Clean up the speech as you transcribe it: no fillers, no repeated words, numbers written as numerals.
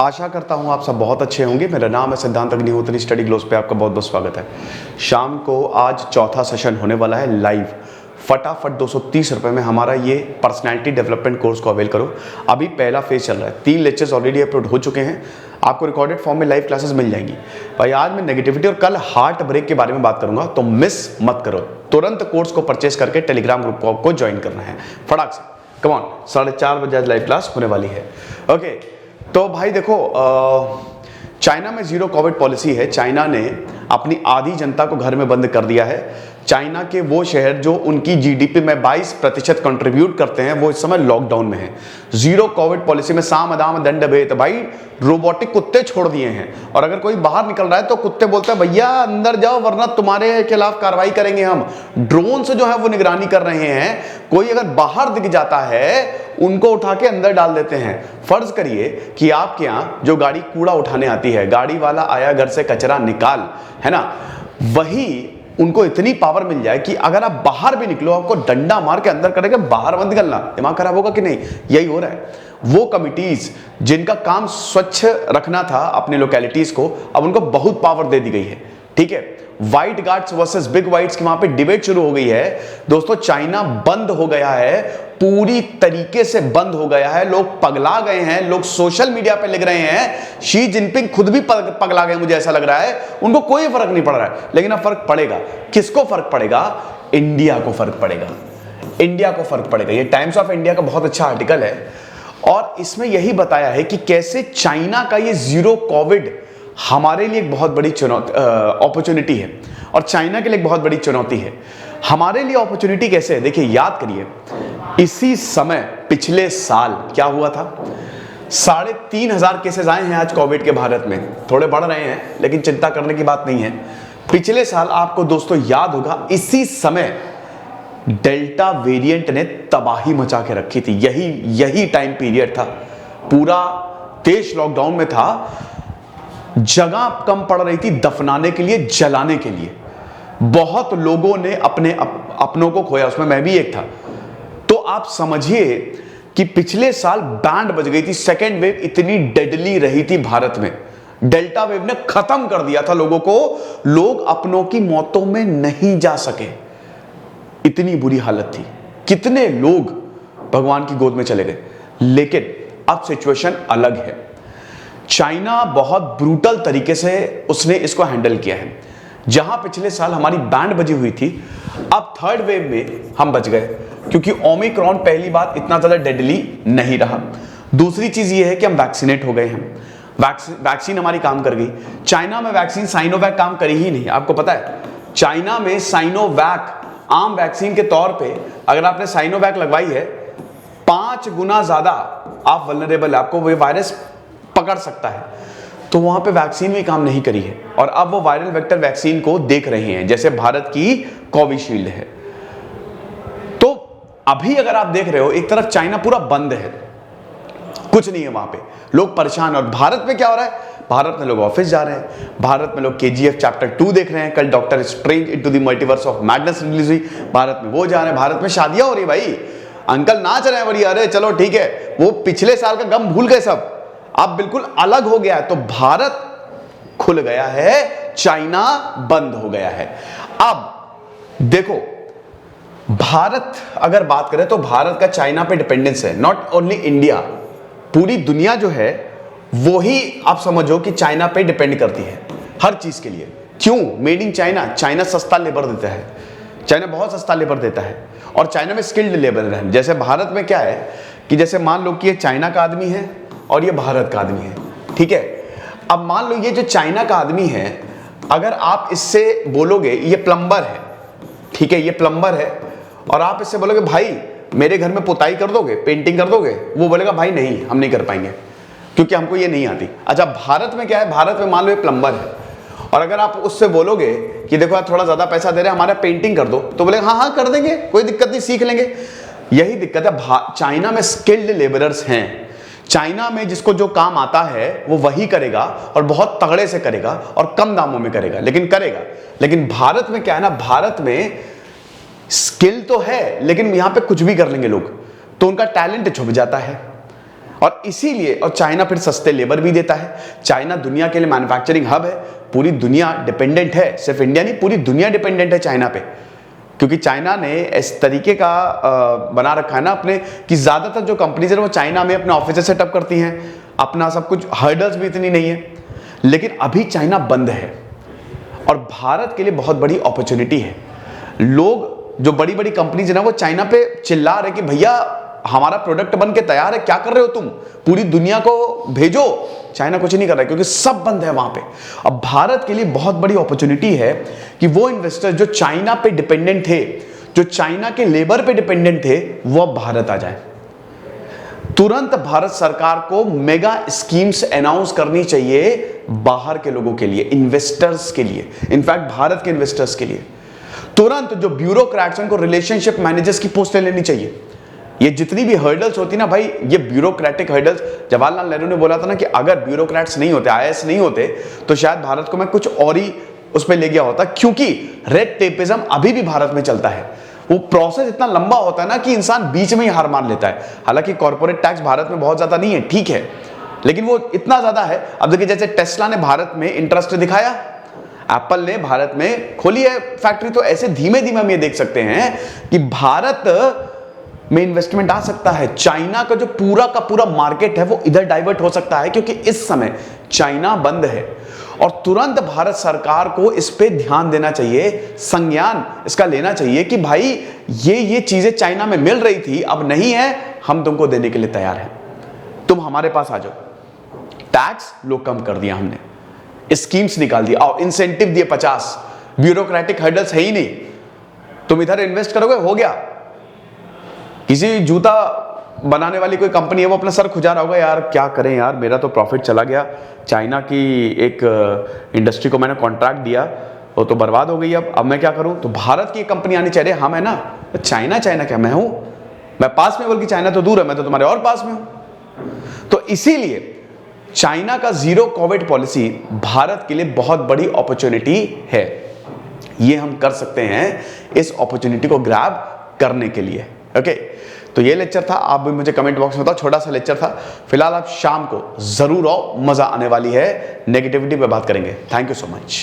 आशा करता हूँ आप सब बहुत अच्छे होंगे। मेरा नाम है सिद्धांत अग्निहोत्री। स्टडी ग्लोस पे आपका बहुत बहुत स्वागत है। शाम को आज चौथा सेशन होने वाला है लाइव। फटाफट 230 रुपये में हमारा ये पर्सनैलिटी डेवलपमेंट कोर्स को अवेल करो। अभी पहला फेज चल रहा है, 3 लेक्चर्स ऑलरेडी अपलोड हो चुके हैं। आपको रिकॉर्डेड फॉर्म में लाइव क्लासेस मिल जाएंगी। भाई आज मैं नेगेटिविटी और कल हार्ट ब्रेक के बारे में बात करूंगा, तो मिस मत करो। तुरंत कोर्स को परचेस करके टेलीग्राम ग्रुप को ज्वाइन करना है फटाक से। कम ऑन, 4:30 बजे आज लाइव क्लास होने वाली है। ओके, तो भाई देखो, चाइना में जीरो कोविड पॉलिसी है। चाइना ने अपनी आधी जनता को घर में बंद कर दिया है। चाइना के वो शहर जो उनकी जीडीपी में 22% कंट्रीब्यूट करते हैं, वो इस समय लॉकडाउन में है। जीरो कोविड पॉलिसी में साम दाम दंड भेद, भाई रोबोटिक कुत्ते छोड़ दिए हैं। और अगर कोई बाहर निकल रहा है तो कुत्ते बोलते हैं भैया अंदर जाओ वरना तुम्हारे खिलाफ कार्रवाई करेंगे हम। ड्रोन से जो है वो निगरानी कर रहे हैं। कोई अगर बाहर दिख जाता है उनको उठा के अंदर डाल देते हैं। फर्ज करिए कि आपके यहाँ जो गाड़ी कूड़ा उठाने आती है, गाड़ी वाला आया घर से कचरा निकाल, है ना, वही उनको इतनी पावर मिल जाए कि अगर आप बाहर भी निकलो आपको डंडा मार के अंदर करेंगे, बाहर मत निकलना। दिमाग खराब होगा कि नहीं? यही हो रहा है। वो कमिटीज जिनका काम स्वच्छ रखना था अपने लोकेलिटीज को, अब उनको बहुत पावर दे दी गई है। ठीक है, white guards versus big whites की वहां पे डिबेट शुरू हो गई है। दोस्तों, चाइना बंद हो गया है, पूरी तरीके से बंद हो गया है। लोग पगला गए हैं, लोग सोशल मीडिया पे लिख रहे हैं। शी जिनपिंग खुद भी पगला गए, मुझे ऐसा लग रहा है। उनको कोई फर्क नहीं पड़ रहा है, लेकिन अब फर्क पड़ेगा। किसको फर्क पड़ेगा? इंडिया को फर्क पड़ेगा। इंडिया को फर्क पड़ेगा। ये टाइम्स ऑफ इंडिया का बहुत अच्छा आर्टिकल है और इसमें यही बताया है कि कैसे चाइना का ये जीरो कोविड हमारे लिए एक बहुत बड़ी अपॉर्चुनिटी है और चाइना के लिए एक बहुत बड़ी चुनौती है। हमारे लिए अपॉर्चुनिटी कैसे है? देखिए, याद करिए, इसी समय पिछले साल क्या हुआ था? 3,500 केसेस आए हैं आज कोविड के भारत में। थोड़े बढ़ रहे हैं लेकिन चिंता करने की बात नहीं है। पिछले साल आपको दोस्तों याद होगा, इसी समय डेल्टा वेरिएंट ने तबाही मचा के रखी थी। यही टाइम पीरियड था। पूरा देश लॉकडाउन में था। जगह कम पड़ रही थी दफनाने के लिए, जलाने के लिए। बहुत लोगों ने अपनों को खोया, उसमें मैं भी एक था। तो आप समझिए कि पिछले साल बैंड बज गई थी। सेकेंड वेव इतनी डेडली रही थी भारत में। डेल्टा वेव ने खत्म कर दिया था लोगों को। लोग अपनों की मौतों में नहीं जा सके, इतनी बुरी हालत थी। कितने लोग भगवान की गोद में चले गए। लेकिन अब सिचुएशन अलग है। चाइना बहुत ब्रूटल तरीके से उसने इसको हैंडल किया है। जहां पिछले साल हमारी बैंड बजी हुई थी, अब थर्ड वेव में हम बच गए, क्योंकि ओमिक्रॉन पहली बात इतना ज्यादा डेडली नहीं रहा। दूसरी चीज ये है कि हम वैक्सीनेट हो गए हैं। वैक्सीन हमारी काम कर गई। चाइना में वैक्सीन साइनोवैक काम करी ही नहीं। आपको पता है, चाइना में साइनोवैक आम वैक्सीन के तौर पे अगर आपने साइनोवैक लगवाई है, 5 गुना ज्यादा आप वल्नरेबल है, आपको वो वायरस पकड़ सकता है। तो वहां पे वैक्सीन भी काम नहीं करी है और अब वो वायरल वेक्टर वैक्सीन को देख रहे हैं, जैसे भारत की कोविशील्ड है। तो अभी अगर आप देख रहे हो, एक तरफ चाइना पूरा बंद है, कुछ नहीं है वहां पे, लोग परेशान। और भारत में क्या हो रहा है? भारत में लोग ऑफिस जा रहे हैं, भारत में लोग KGF चैप्टर 2 देख रहे हैं। कल doctor strange into the multiverse of madness release हुई, भारत में वो जा रहे हैं। भारत में शादियां हो रही, भाई अंकल नाच रहे हैं बढ़िया। अरे चलो ठीक है, वो पिछले साल का गम भूल गए सब, अब बिल्कुल अलग हो गया है। तो भारत खुल गया है, चाइना बंद हो गया है। अब देखो, भारत अगर बात करें तो भारत का चाइना पे डिपेंडेंस है। नॉट ओनली इंडिया, पूरी दुनिया जो है वो ही आप समझो कि चाइना पे डिपेंड करती है हर चीज के लिए। क्यों? Made in China. चाइना सस्ता लेबर देता है, चाइना बहुत सस्ता लेबर देता है और चाइना में स्किल्ड लेबर है। जैसे भारत में क्या है कि जैसे मान लो कि ये चाइना का आदमी है और ये भारत का आदमी है, ठीक है। अब मान लो ये जो चाइना का आदमी है, अगर आप इससे बोलोगे ये प्लम्बर है, ठीक है, ये प्लम्बर है, और आप इससे बोलोगे भाई मेरे घर में पुताई कर दोगे, पेंटिंग कर दोगे, वो बोलेगा भाई नहीं, हम नहीं कर पाएंगे क्योंकि हमको ये नहीं आती। अच्छा, भारत में क्या है? भारत में मान लो ये प्लम्बर है और अगर आप उससे बोलोगे कि देखो आप थोड़ा ज्यादा पैसा दे रहे हैं, हमारा पेंटिंग कर दो, तो बोलेगा हाँ हाँ कर देंगे, कोई दिक्कत नहीं, सीख लेंगे। यही दिक्कत है, चाइना में स्किल्ड लेबरर्स हैं। चाइना में जिसको जो काम आता है वो वही करेगा और बहुत तगड़े से करेगा और कम दामों में करेगा, लेकिन करेगा। लेकिन भारत में क्या है ना, भारत में स्किल तो है लेकिन यहां पे कुछ भी कर लेंगे लोग, तो उनका टैलेंट छुप जाता है। और इसीलिए, और चाइना फिर सस्ते लेबर भी देता है। चाइना दुनिया के लिए मैन्युफैक्चरिंग हब है, पूरी दुनिया डिपेंडेंट है, सिर्फ इंडिया नहीं पूरी दुनिया डिपेंडेंट है चाइना पे, क्योंकि चाइना ने इस तरीके का बना रखा है ना अपने, कि ज्यादातर जो कंपनीज है वो चाइना में अपने ऑफिस सेटअप करती हैं, अपना सब कुछ, हर्डल्स भी इतनी नहीं है। लेकिन अभी चाइना बंद है और भारत के लिए बहुत बड़ी अपॉर्चुनिटी है। लोग जो बड़ी बड़ी कंपनीज है ना वो चाइना पे चिल्ला रहे कि भैया हमारा प्रोडक्ट बन के तैयार है, क्या कर रहे हो तुम, पूरी दुनिया को भेजो। चाइना कुछ नहीं कर रहा है क्योंकि सब बंद है वहां पे। अब भारत के लिए बहुत बड़ी अपॉर्चुनिटी है कि वो इन्वेस्टर जो चाइना पे डिपेंडेंट थे, जो चाइना के लेबर पे डिपेंडेंट थे, वो अब भारत आ जाए। तुरंत भारत सरकार को मेगा स्कीम्स अनाउंस करनी चाहिए बाहर के लोगों के लिए, इन्वेस्टर्स के लिए, इनफैक्ट भारत के इन्वेस्टर्स के लिए। तुरंत जो ब्यूरोक्रेट्स उनको रिलेशनशिप मैनेजर्स की पोस्टें लेनी चाहिए। ये जितनी भी हर्डल्स होती ना भाई, ये ब्यूरोक्रेटिक हर्डल्स, जवाहरलाल नेहरू ने बोला था ना कि अगर ब्यूरोक्रेट्स नहीं होते, आईएएस नहीं होते, तो शायद भारत को मैं कुछ और ही उस पर ले गया होता, क्योंकि रेड टेपिज्म अभी भी भारत में चलता है। वो प्रोसेस इतना लंबा होता है ना कि इंसान बीच में ही हार मान लेता है। हालांकि कॉर्पोरेट टैक्स भारत में बहुत ज्यादा नहीं है, ठीक है, लेकिन वो इतना ज्यादा है। अब देखिए जैसे टेस्ला ने भारत में इंटरेस्ट दिखाया, एप्पल ने भारत में खोली है फैक्ट्री, तो ऐसे धीमे धीमे हम ये देख सकते हैं कि भारत में इन्वेस्टमेंट आ सकता है। चाइना का जो पूरा का पूरा मार्केट है वो इधर डाइवर्ट हो सकता है, क्योंकि इस समय चाइना बंद है और तुरंत भारत सरकार को इस पे ध्यान देना चाहिए, संज्ञान इसका लेना चाहिए कि भाई ये चीजें चाइना में मिल रही थी, अब नहीं है, हम तुमको देने के लिए तैयार हैं, तुम हमारे पास आ जाओ। टैक्स लोग कम कर दिया हमने, स्कीम्स निकाल दिया, और इंसेंटिव दिए 50, ब्यूरोक्रेटिक हर्डल्स है ही नहीं, तुम इधर इन्वेस्ट करोगे, हो गया। किसी जूता बनाने वाली कोई कंपनी है, वो अपना सर खुजा रहा होगा, यार क्या करें यार, मेरा तो प्रॉफिट चला गया, चाइना की एक इंडस्ट्री को मैंने कॉन्ट्रैक्ट दिया, वो तो बर्बाद हो गई, अब मैं क्या करूं। तो भारत की कंपनी आनी चाहिए, हम है ना, तो चाइना क्या, मैं हूं, मैं पास में, बल्कि चाइना तो दूर है, मैं तो तुम्हारे और पास में हूं। तो इसीलिए चाइना का जीरो कोविड पॉलिसी भारत के लिए बहुत बड़ी अपॉर्चुनिटी है। ये हम कर सकते हैं इस अपॉर्चुनिटी को ग्रैब करने के लिए। ओके, तो ये लेक्चर था, आप भी मुझे कमेंट बॉक्स में बताओ, छोटा सा लेक्चर था। फिलहाल आप शाम को जरूर आओ, मजा आने वाली है, नेगेटिविटी पे बात करेंगे। Thank you so much.